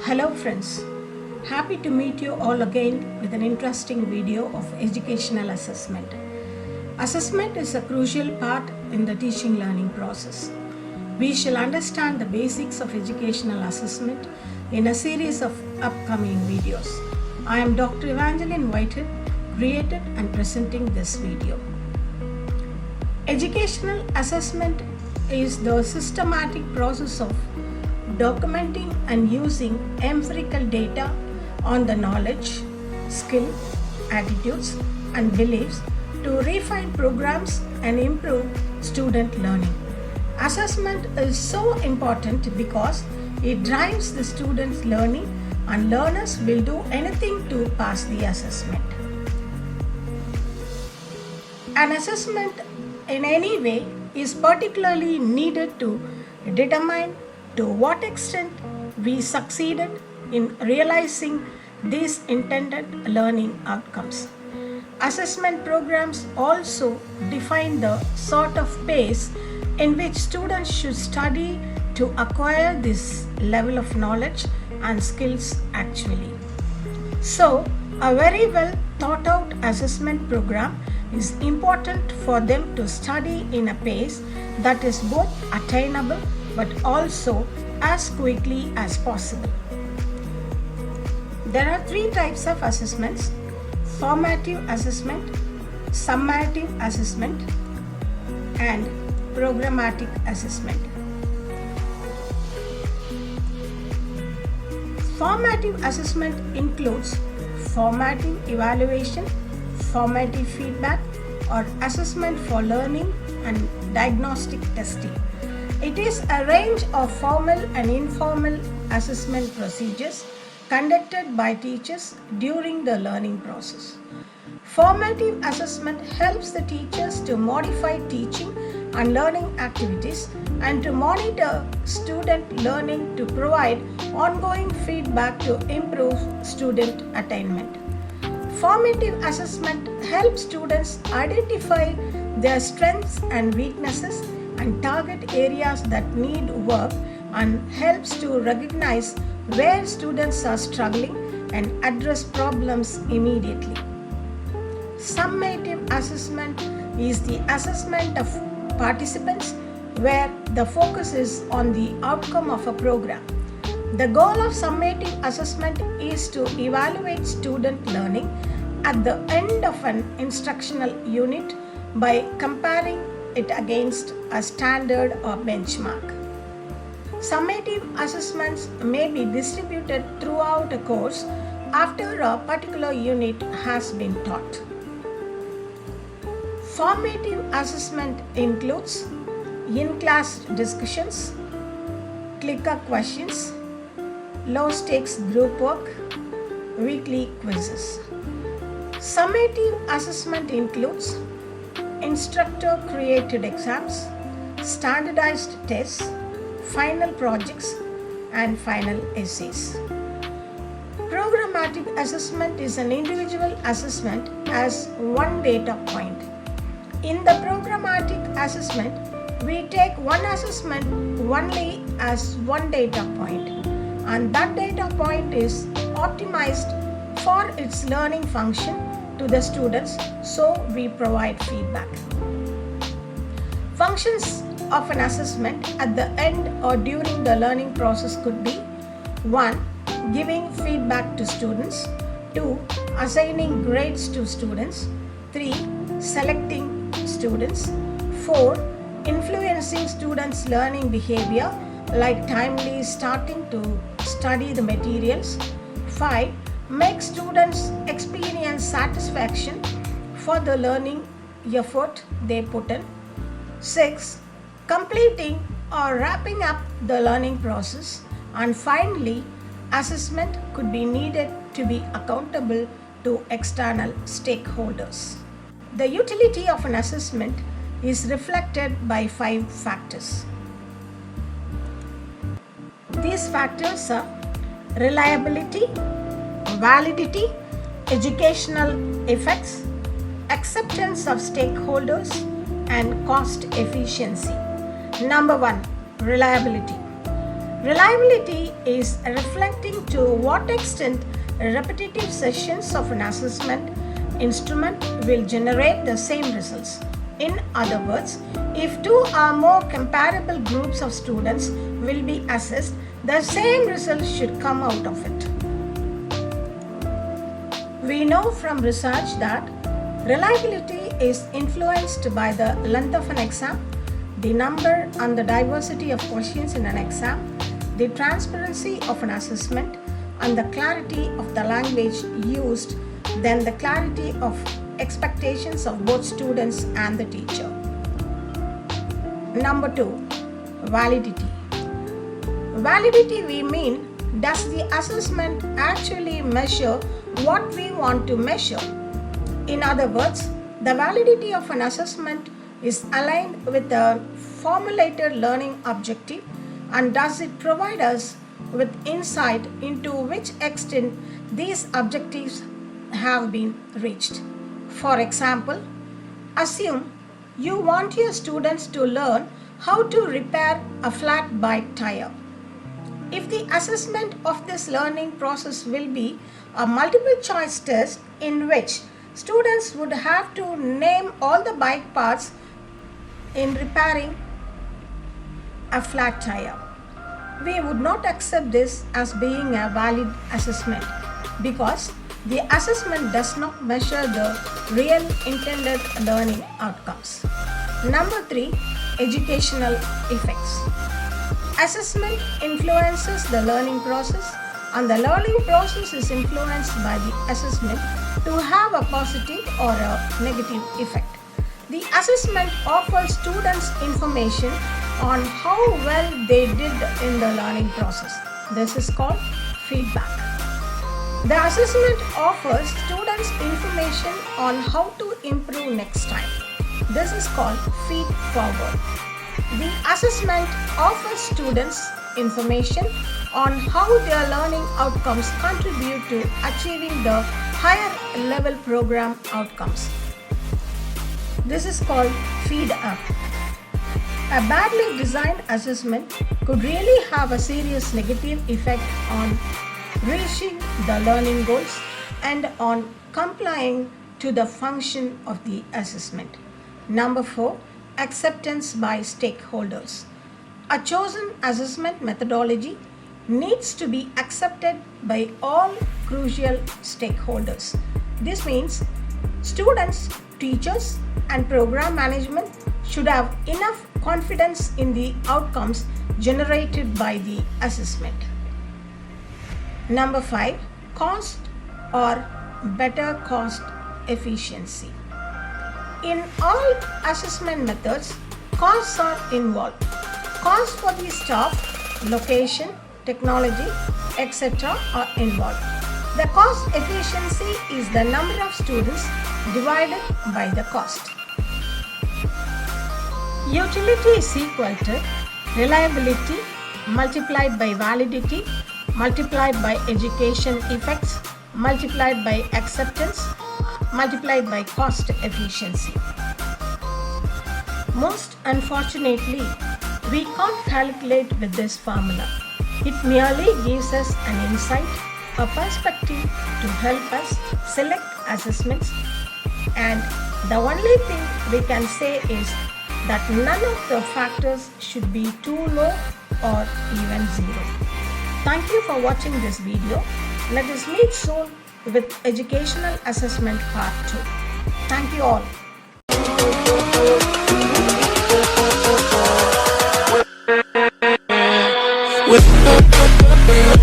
Hello friends, happy to meet you all again with an interesting video of educational assessment. Assessment is a crucial part in the teaching learning process. We shall understand the basics of educational assessment in a series of upcoming videos. I am Dr. Evangeline Whitehead, created and presenting this video. Educational assessment is the systematic process of documenting and using empirical data on the knowledge, skill, attitudes, and beliefs to refine programs and improve student learning. Assessment is so important because it drives the students' learning, and learners will do anything to pass the assessment. An assessment in any way is particularly needed to determine to what extent we succeeded in realizing these intended learning outcomes. Assessment programs also define the sort of pace in which students should study to acquire this level of knowledge and skills actually. So, a very well thought out assessment program is important for them to study in a pace that is both attainable but also as quickly as possible. There are three types of assessments: formative assessment, summative assessment, and programmatic assessment. Formative assessment includes formative evaluation, formative feedback, or assessment for learning and diagnostic testing. It is a range of formal and informal assessment procedures conducted by teachers during the learning process. Formative assessment helps the teachers to modify teaching and learning activities and to monitor student learning to provide ongoing feedback to improve student attainment. Formative assessment helps students identify their strengths and weaknesses and target areas that need work, and helps to recognize where students are struggling and address problems immediately. Summative assessment is the assessment of participants where the focus is on the outcome of a program. The goal of summative assessment is to evaluate student learning at the end of an instructional unit by comparing it against a standard or benchmark. Summative assessments may be distributed throughout a course after a particular unit has been taught. Formative assessment includes in-class discussions, clicker questions, low-stakes group work, weekly quizzes. Summative assessment includes instructor-created exams, standardized tests, final projects, and final essays. Programmatic assessment is an individual assessment as one data point. In the programmatic assessment, we take one assessment only as one data point, and that data point is optimized for its learning function to the students, so we provide feedback. Functions of an assessment at the end or during the learning process could be: 1. Giving feedback to students, 2. Assigning grades to students, 3. Selecting students, 4. Influencing students' learning behavior like timely starting to study the materials, 5. Make students experience satisfaction for the learning effort they put in, 6. Completing or wrapping up the learning process, and finally, assessment could be needed to be accountable to external stakeholders. The utility of an assessment is reflected by 5 factors. These factors are reliability, validity, educational effects, acceptance of stakeholders, and cost efficiency. Number 1, reliability. Reliability is reflecting to what extent repetitive sessions of an assessment instrument will generate the same results. In other words, if two or more comparable groups of students will be assessed, the same results should come out of it. We know from research that reliability is influenced by the length of an exam, the number and the diversity of questions in an exam, the transparency of an assessment, and the clarity of the language used, then the clarity of expectations of both students and the teacher. Number 2, validity. Validity we mean, does the assessment actually measure what we want to measure? In other words, the validity of an assessment is aligned with the formulated learning objective, and does it provide us with insight into which extent these objectives have been reached. For example, assume you want your students to learn how to repair a flat bike tire. If the assessment of this learning process will be a multiple choice test in which students would have to name all the bike parts in repairing a flat tire, we would not accept this as being a valid assessment because the assessment does not measure the real intended learning outcomes. Number 3, educational effects. Assessment influences the learning process, and the learning process is influenced by the assessment to have a positive or a negative effect. The assessment offers students information on how well they did in the learning process. This is called feedback. The assessment offers students information on how to improve next time. This is called feed forward. The assessment offers students information on how their learning outcomes contribute to achieving the higher level program outcomes. This is called feed up. A badly designed assessment could really have a serious negative effect on reaching the learning goals and on complying to the function of the assessment. Number 4, acceptance by stakeholders. A chosen assessment methodology needs to be accepted by all crucial stakeholders. This means students, teachers, and program management should have enough confidence in the outcomes generated by the assessment. Number 5, cost or better cost efficiency. In all assessment methods, costs are involved. Costs for the staff, location, technology, etc. are involved. The cost efficiency is the number of students divided by the cost. Utility is equal to reliability multiplied by validity multiplied by education effects multiplied by acceptance multiplied by cost efficiency. Most unfortunately, we can't calculate with this formula. It merely gives us an insight, a perspective to help us select assessments, and the only thing we can say is that none of the factors should be too low or even zero. Thank you for watching this video. Let us meet soon with Educational Assessment Part 2. Thank you all. With